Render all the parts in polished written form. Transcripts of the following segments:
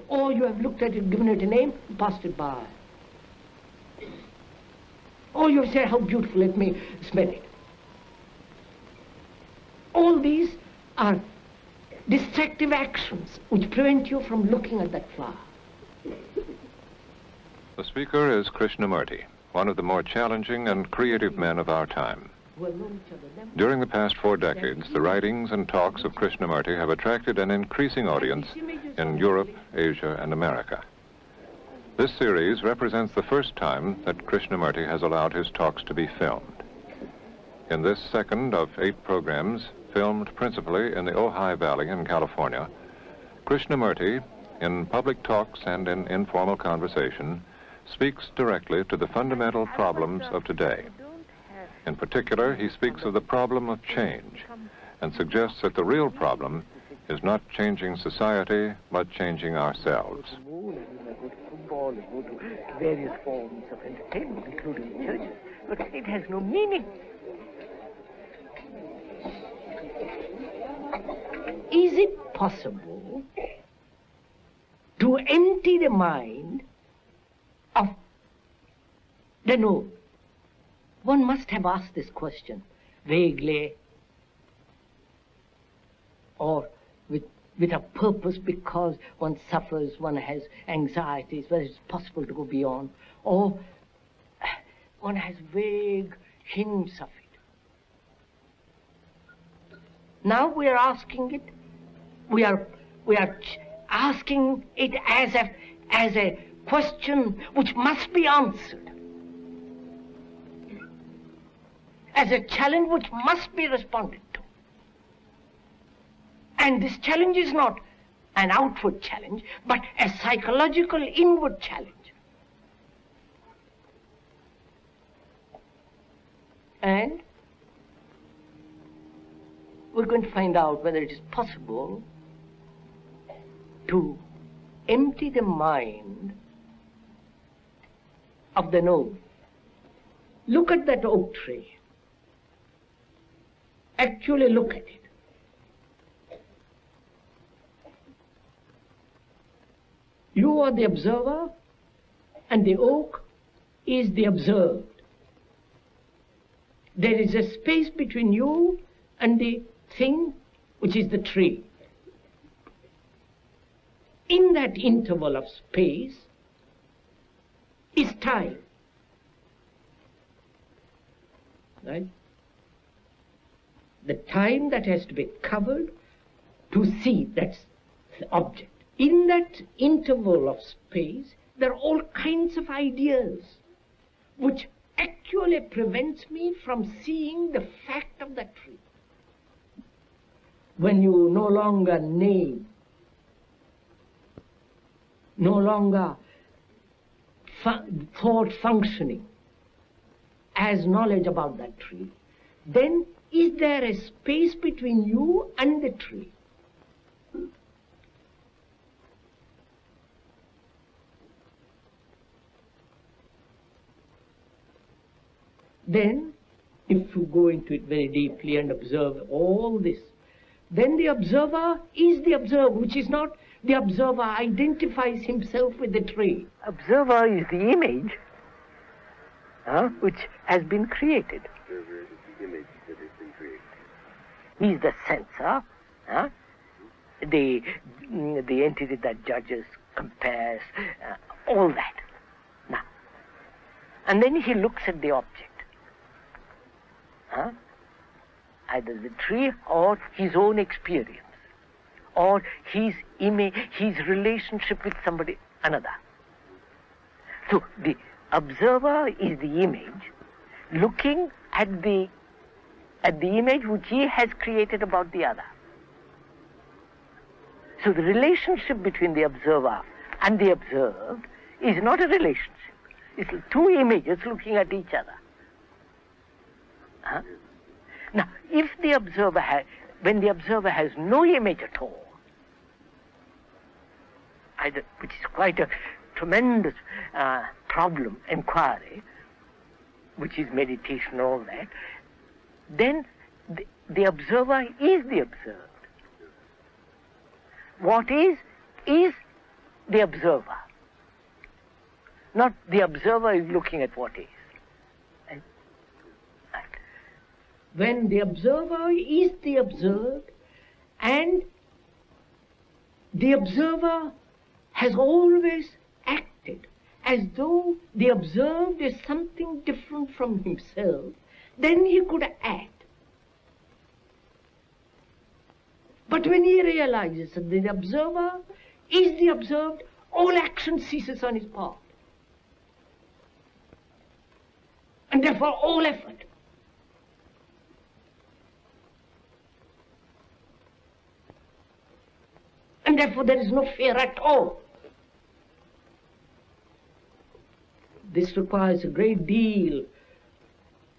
Or you have looked at it, given it a name, and passed it by. Or you have said, how beautiful, let me smell it. All these are distractive actions which prevent you from looking at that flower. The speaker is Krishnamurti, one of the more challenging and creative men of our time. During the past 4 decades, the writings and talks of Krishnamurti have attracted an increasing audience in Europe, Asia, and America. This series represents the first time that Krishnamurti has allowed his talks to be filmed. In this second of 8 programs, filmed principally in the Ojai Valley in California, Krishnamurti, in public talks and in informal conversation, speaks directly to the fundamental problems of today. In particular, he speaks of the problem of change and suggests that the real problem is not changing society, but changing ourselves. Various forms of entertainment, including churches, but it has no meaning. Is it possible to empty the mind of the known? One must have asked this question vaguely or with a purpose, because one suffers, one has anxieties, whether it's possible to go beyond, or one has vague hints of it. Now we are asking it, we are asking it as a question which must be answered, as a challenge which must be responded to. And this challenge is not an outward challenge, but a psychological inward challenge. And we're going to find out whether it is possible to empty the mind of the known. Look at that oak tree. Actually look at it. You are the observer, and the oak is the observed. There is a space between you and the thing, which is the tree. In that interval of space is time. Right? The time that has to be covered to see that's the object. In that interval of space, there are all kinds of ideas which actually prevents me from seeing the fact of that tree. When you no longer name, no longer thought functioning as knowledge about that tree, then is there a space between you and the tree? Then, if you go into it very deeply and observe all this, then the observer is the observer, which is not the observer identifies himself with the tree. Observer is the image which has been created. Observer is the image that has been created. He is the censor, the entity that judges, compares, all that. Now, and then he looks at the object. Either the tree or his own experience, or his image, his relationship with somebody, another. So the observer is the image looking at the image which he has created about the other. So the relationship between the observer and the observed is not a relationship. It's 2 images looking at each other. Now, if the observer when the observer has no image at all, which is quite a tremendous problem, inquiry, which is meditation, all that, then the observer is the observed. What is the observer. Not the observer is looking at what is. When the observer is the observed, and the observer has always acted as though the observed is something different from himself, then he could act. But when he realizes that the observer is the observed, all action ceases on his part. And therefore all effort. And therefore there is no fear at all. This requires a great deal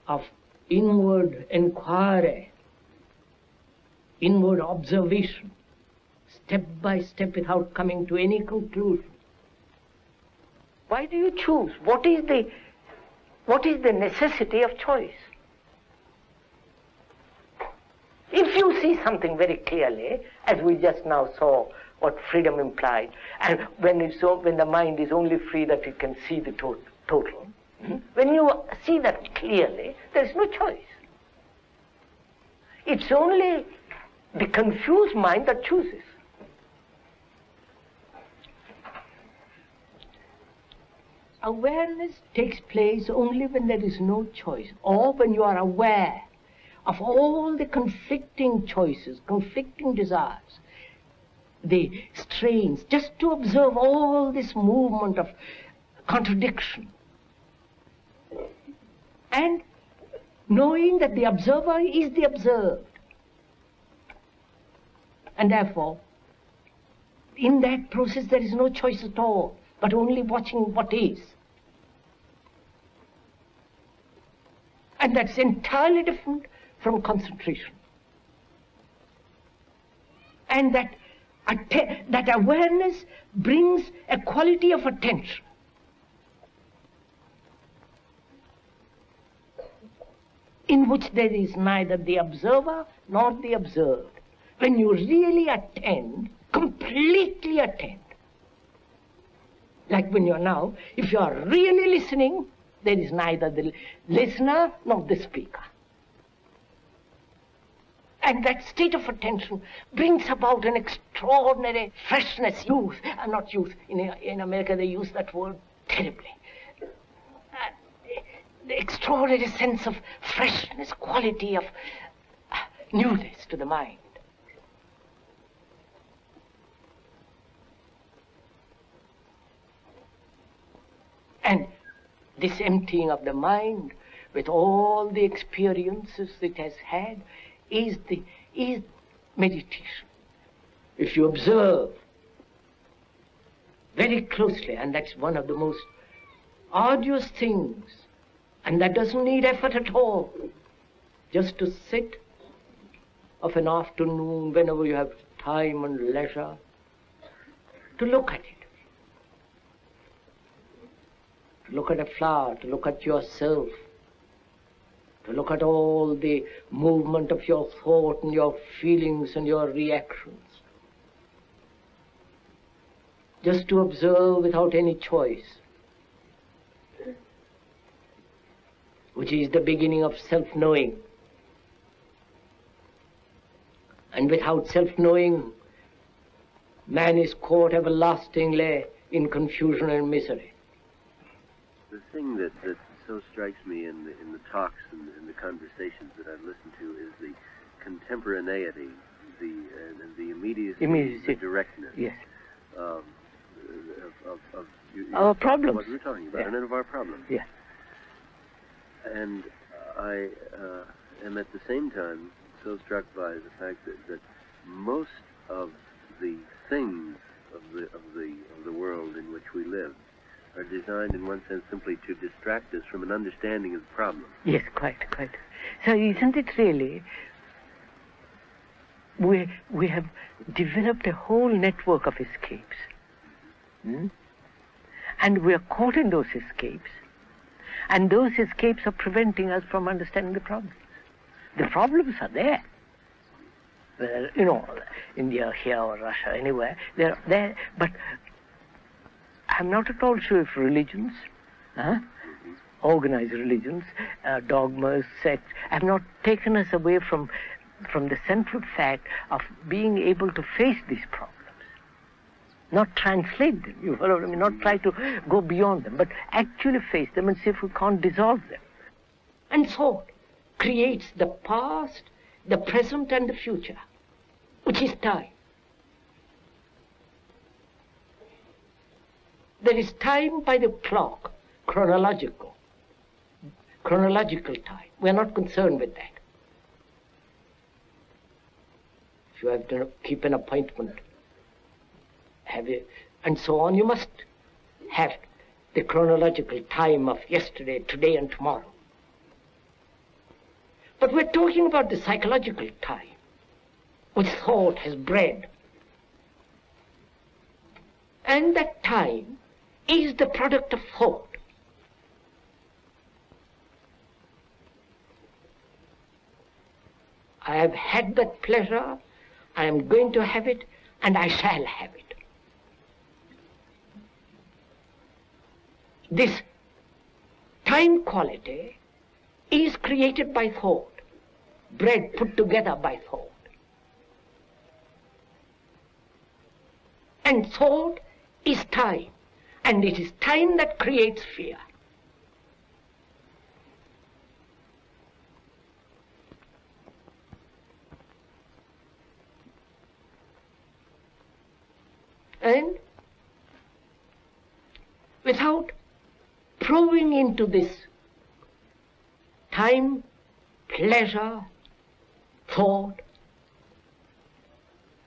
of inward inquiry, inward observation, step by step without coming to any conclusion. Why do you choose? What is the necessity of choice? If you see something very clearly, as we just now saw what freedom implied, and when the mind is only free that it can see the total, when you see that clearly, there is no choice. It's only the confused mind that chooses. Awareness takes place only when there is no choice, or when you are aware of all the conflicting choices, conflicting desires, the strains, just to observe all this movement of contradiction. And knowing that the observer is the observed. And therefore, in that process there is no choice at all, but only watching what is. And that's entirely different from concentration. And that awareness brings a quality of attention. In which there is neither the observer nor the observed. When you really attend, completely attend. Like when you're now, if you are really listening, there is neither the listener nor the speaker. And that state of attention brings about an extraordinary freshness, youth, not youth, in America they use that word terribly. The extraordinary sense of freshness, quality of newness to the mind. And this emptying of the mind with all the experiences it has had is meditation. If you observe very closely, and that's one of the most arduous things, and that doesn't need effort at all, just to sit of an afternoon whenever you have time and leisure, to look at it. To look at a flower, to look at yourself, to look at all the movement of your thought and your feelings and your reactions. Just to observe without any choice, which is the beginning of self-knowing. And without self-knowing, man is caught everlastingly in confusion and misery. The thing that so strikes me in the talks and in the conversations that I've listened to is the contemporaneity, the immediacy, the directness. Yes. Of our problems. What we're talking about, and of our problems. Yeah. And I am at the same time so struck by the fact that most of the things of the world in which we live are designed in one sense simply to distract us from an understanding of the problem. Yes, quite. So isn't it really, we have developed a whole network of escapes. And we are caught in those escapes. And those escapes are preventing us from understanding the problems. The problems are there. Whether, India, here, or Russia, anywhere, they're there. But I'm not at all sure if religions, organized religions, dogmas, sects, have not taken us away from the central fact of being able to face these problems. Not translate them, you follow what I mean? Not try to go beyond them, but actually face them and see if we can't dissolve them. And thought creates the past, the present, and the future, which is time. There is time by the clock, chronological time. We are not concerned with that. If you have to keep an appointment, and so on, you must have the chronological time of yesterday, today, and tomorrow. But we're talking about the psychological time, which thought has bred. And that time is the product of thought. I have had that pleasure, I am going to have it, and I shall have it. This time quality is created by thought, bred, put together by thought. And thought is time, and it is time that creates fear. And without probing into this time, pleasure, thought,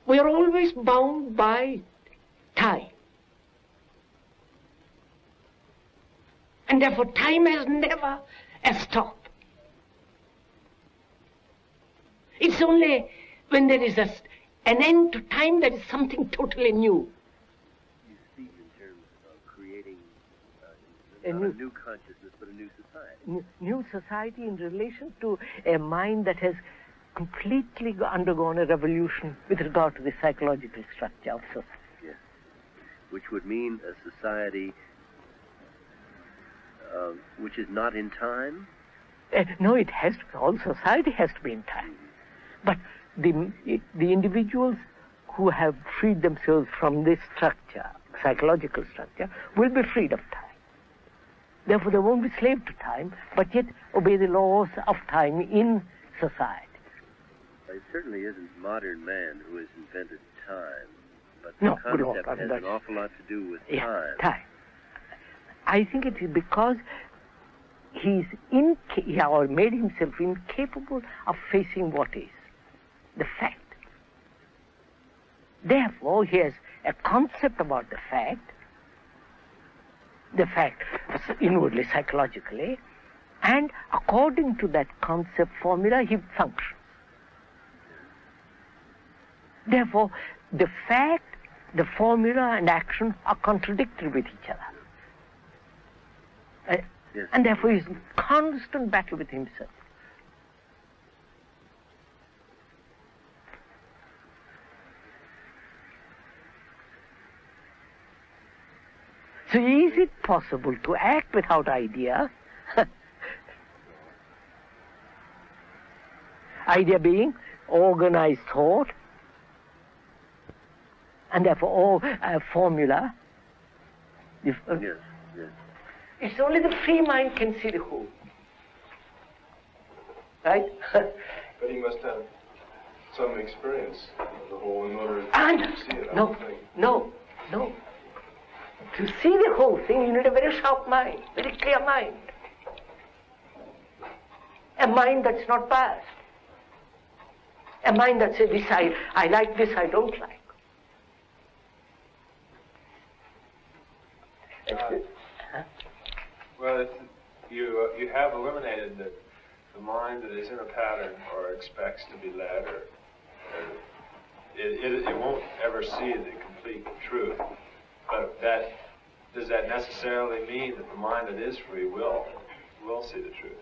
we are always bound by time. And therefore time has never a stop. It's only when there is an end to time that is something totally new. You speak in terms of creating not a new consciousness, but a new society. New society in relation to a mind that has completely undergone a revolution with regard to the psychological structure of society. Yes. Which would mean a society which is not in time? No, it has to, all society has to be in time. But the individuals who have freed themselves from this structure, psychological structure, will be freed of time. Therefore, they won't be slave to time, but yet obey the laws of time in society. It certainly isn't modern man who has invented time, but No, the concept has an awful lot to do with time. I think it is because he made himself incapable of facing what is the fact. Therefore, he has a concept about the fact inwardly, psychologically, and according to that concept formula, he functions. Therefore, the fact, the formula, and action are contradictory with each other. Yes. And therefore, he's in constant battle with himself. So is it possible to act without idea? Idea being organized thought, and therefore formula. Yes. It's only the free mind can see the whole. Right? But he must have some experience of the whole in order to see it. No. To see the whole thing, you need a very sharp mind, very clear mind. A mind that's not biased. A mind that says, this I like, this I don't like. Well, you have eliminated the mind that is in a pattern or expects to be led, or it won't ever see the complete truth. But does that necessarily mean that the mind that is free will see the truth?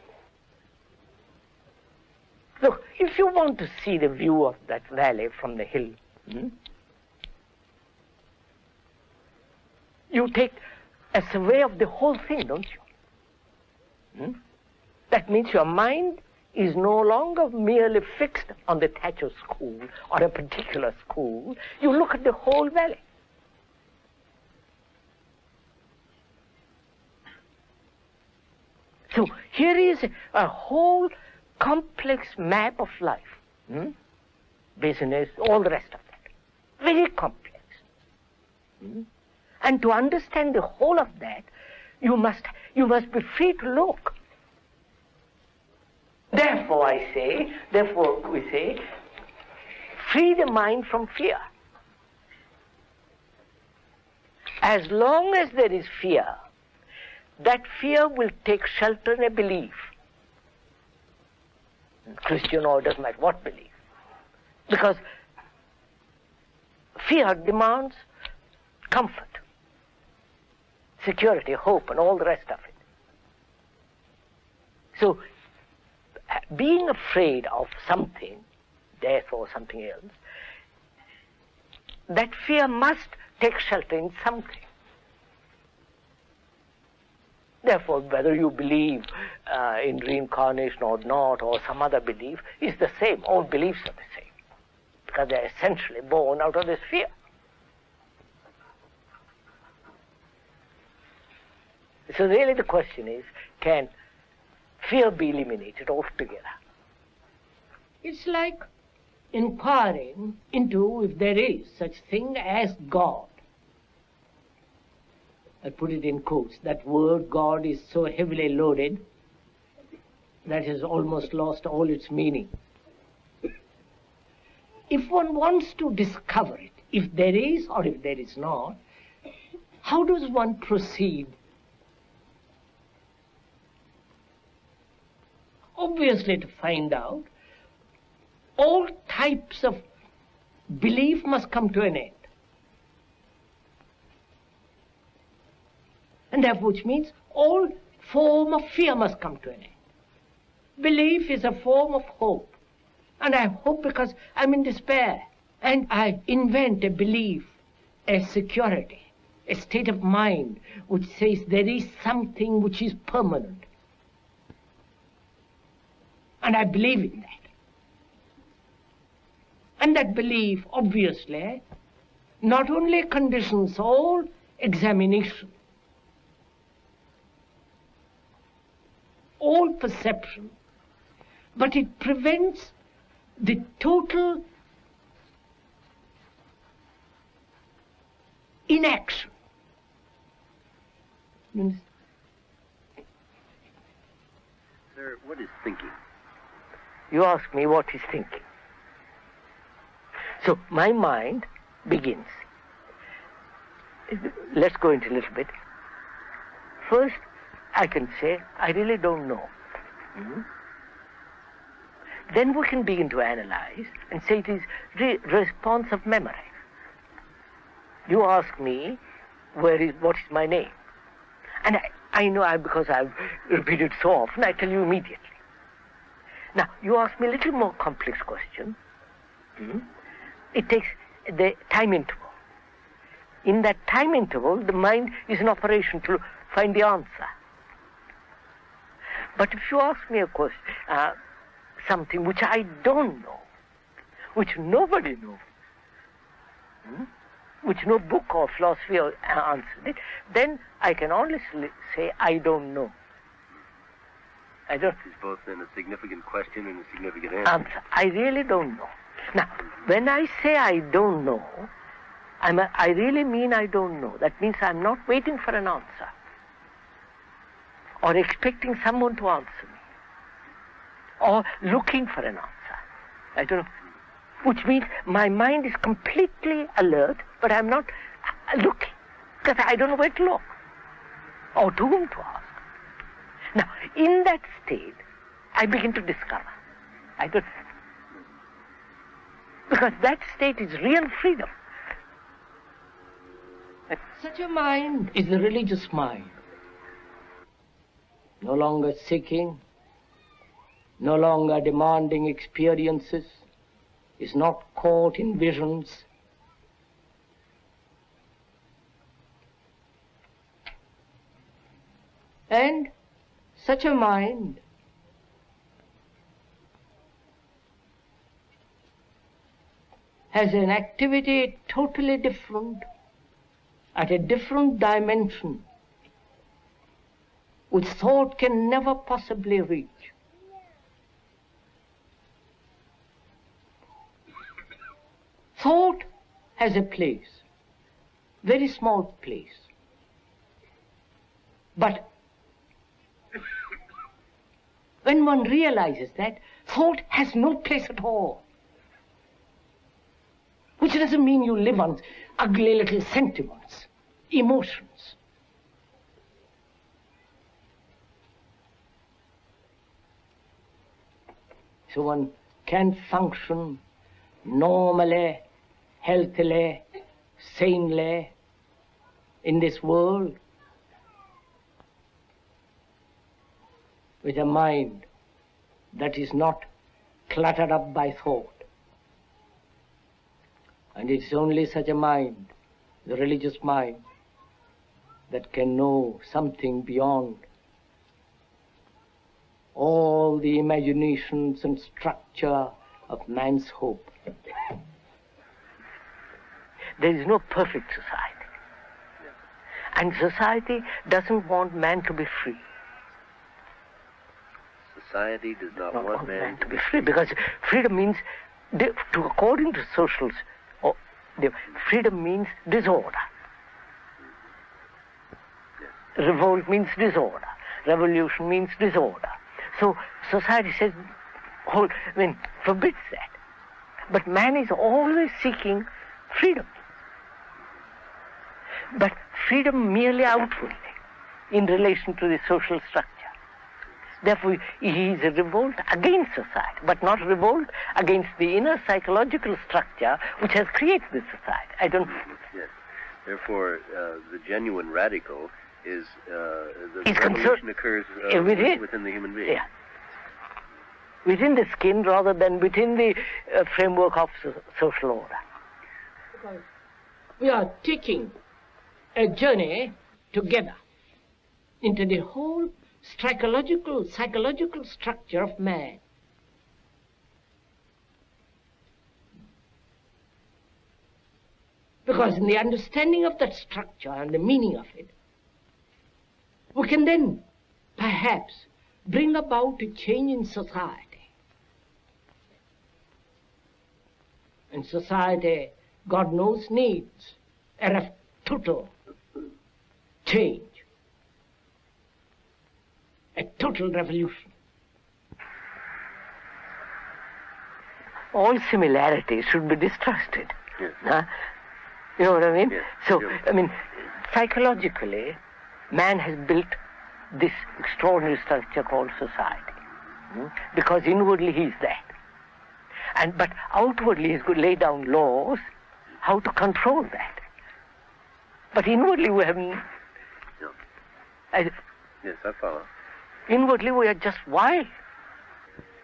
Look, if you want to see the view of that valley from the hill, you take a survey of the whole thing, don't you? That means your mind is no longer merely fixed on the Thatcher school or a particular school. You look at the whole valley. So here is a whole complex map of life. Business, all the rest of that. Very complex. And to understand the whole of that, you must be free to look. Therefore we say, free the mind from fear. As long as there is fear, that fear will take shelter in a belief. Christian or doesn't matter what belief. Because fear demands comfort, security, hope, and all the rest of it. So, being afraid of something, death or something else, that fear must take shelter in something. Therefore, whether you believe in reincarnation or not, or some other belief, is the same. All beliefs are the same, because they are essentially born out of this fear. So really the question is, can fear be eliminated altogether? It's like inquiring into if there is such thing as God. I put it in quotes. That word God is so heavily loaded that has almost lost all its meaning. If one wants to discover it, if there is or if there is not, how does one proceed? Obviously, to find out, all types of belief must come to an end. And therefore, which means all form of fear must come to an end. Belief is a form of hope. And I hope because I'm in despair. And I invent a belief, a security, a state of mind which says there is something which is permanent. And I believe in that. And that belief, obviously, not only conditions all examination, all perception, but it prevents the total inaction. Sir, what is thinking? You ask me what is thinking. So my mind begins. Let's go into a little bit. First, I can say, I really don't know. Then we can begin to analyze and say it is response of memory. You ask me, what is my name? And I know because I've repeated so often, I tell you immediately. Now, you ask me a little more complex question. It takes the time interval. In that time interval, the mind is in operation to find the answer. But if you ask me a question, something which I don't know, which nobody knows, which no book or philosophy answered it, then I can honestly say, I don't know. I don't. It's both then a significant question and a significant answer. I really don't know. Now, when I say I don't know, I really mean I don't know. That means I'm not waiting for an answer or expecting someone to answer me or looking for an answer. I don't know. Which means my mind is completely alert, but I'm not looking because I don't know where to look or to whom to ask. Now, in that state, I begin to discover. Because that state is real freedom. Such a mind is the religious mind. No longer seeking, no longer demanding experiences, is not caught in visions. And such a mind has an activity totally different, at a different dimension, which thought can never possibly reach. Thought has a place, very small place. But when one realizes that, thought has no place at all. Which doesn't mean you live on ugly little sentiments, emotions. So one can function normally, healthily, sanely in this world with a mind that is not cluttered up by thought. And it's only such a mind, the religious mind, that can know something beyond all the imaginations and structure of man's hope. There is no perfect society. And society doesn't want man to be free. Society does not want man to be free, because freedom means, according to socials, freedom means disorder. Yes. Revolt means disorder. Revolution means disorder. So society says, forbids that. But man is always seeking freedom. But freedom merely outwardly, in relation to the social structure. Therefore, he is a revolt against society, but not a revolt against the inner psychological structure which has created this society. I don't... Yes. Therefore, the genuine radical is the revolution occurs within the human being. Yeah. Within the skin rather than within the framework of social order. Because we are taking a journey together into the whole psychological structure of man. Because in the understanding of that structure and the meaning of it, we can then perhaps bring about a change in society. And society, God knows, needs a total change, a total revolution. All similarities should be distrusted. Yes. Huh? You know what I mean? Yes. So, Sure. Psychologically, man has built this extraordinary structure called society. Because inwardly he is that. But outwardly he's going to lay down laws how to control that. But inwardly we have... No. Yes, I follow. Inwardly we are just wild.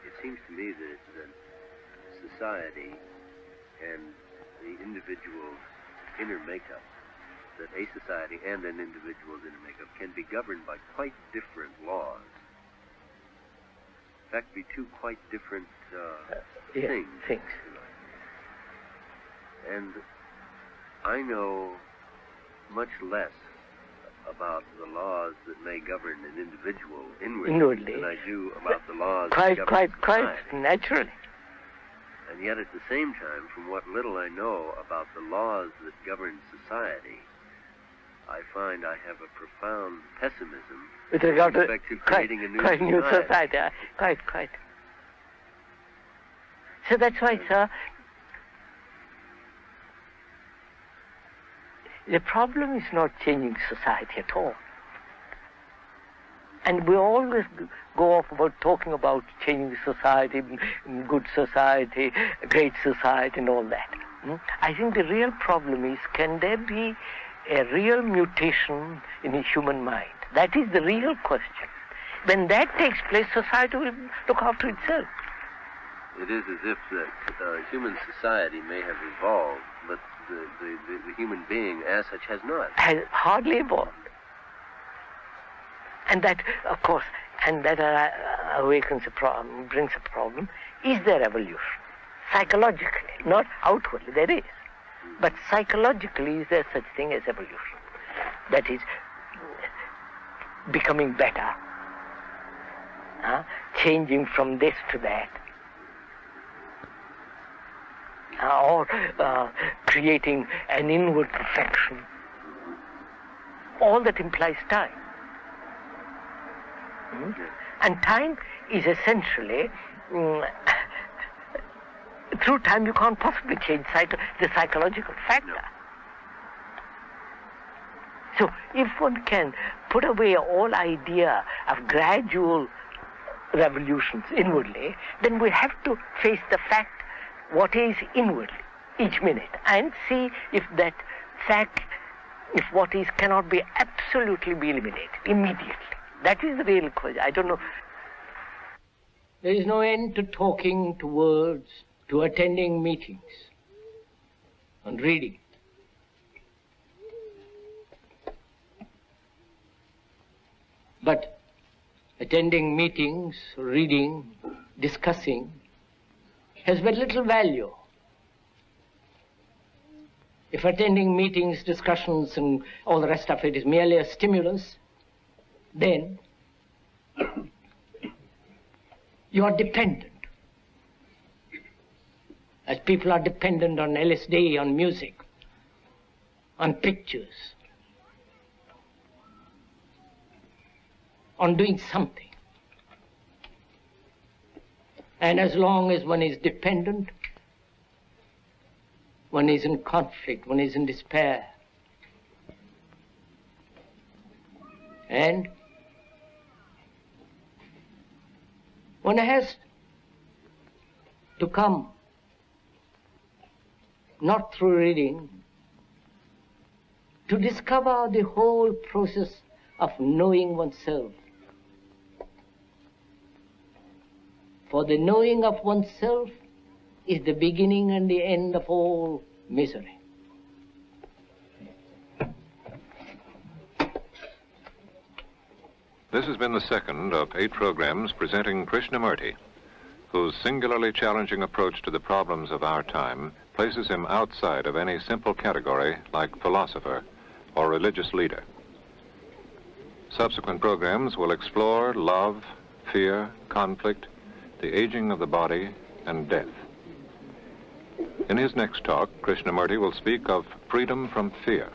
It seems to me that society and the individual's inner makeup, that a society and an individual's inner makeup can be governed by quite different laws. In fact, be two quite different things. And I know much less about the laws that may govern an individual inwardly than I do about the laws that govern society. Naturally. And yet at the same time, from what little I know about the laws that govern society, I find I have a profound pessimism with regard to creating a new society. Quite. So that's why, sir, the problem is not changing society at all. And we always go off about talking about changing society, good society, great society and all that. I think the real problem is, can there be a real mutation in the human mind? That is the real question. When that takes place, society will look after itself. It is as if that human society may have evolved, but the human being as such has not. Has hardly evolved. And that, of course, and that awakens a problem, brings a problem. Is there evolution? Psychologically, not outwardly, there is. But psychologically, is there such thing as evolution? That is, becoming better, changing from this to that, or creating an inward perfection. All that implies time. And time is essentially, through time you can't possibly change the psychological factor. So if one can put away all idea of gradual revolutions inwardly, then we have to face the fact what is inwardly each minute and see if that fact, if what is cannot be absolutely be eliminated immediately. That is the real question. I don't know. There is no end to talking, to words, to attending meetings and reading. But attending meetings, reading, discussing has very little value. If attending meetings, discussions, and all the rest of it is merely a stimulus, then you are dependent. As people are dependent on LSD, on music, on pictures, on doing something. And as long as one is dependent, one is in conflict, one is in despair. And one has to come, not through reading, to discover the whole process of knowing oneself. For the knowing of oneself is the beginning and the end of all misery. This has been the second of 8 programs presenting Krishnamurti, whose singularly challenging approach to the problems of our time places him outside of any simple category like philosopher or religious leader. Subsequent programs will explore love, fear, conflict, the aging of the body, and death. In his next talk, Krishnamurti will speak of freedom from fear.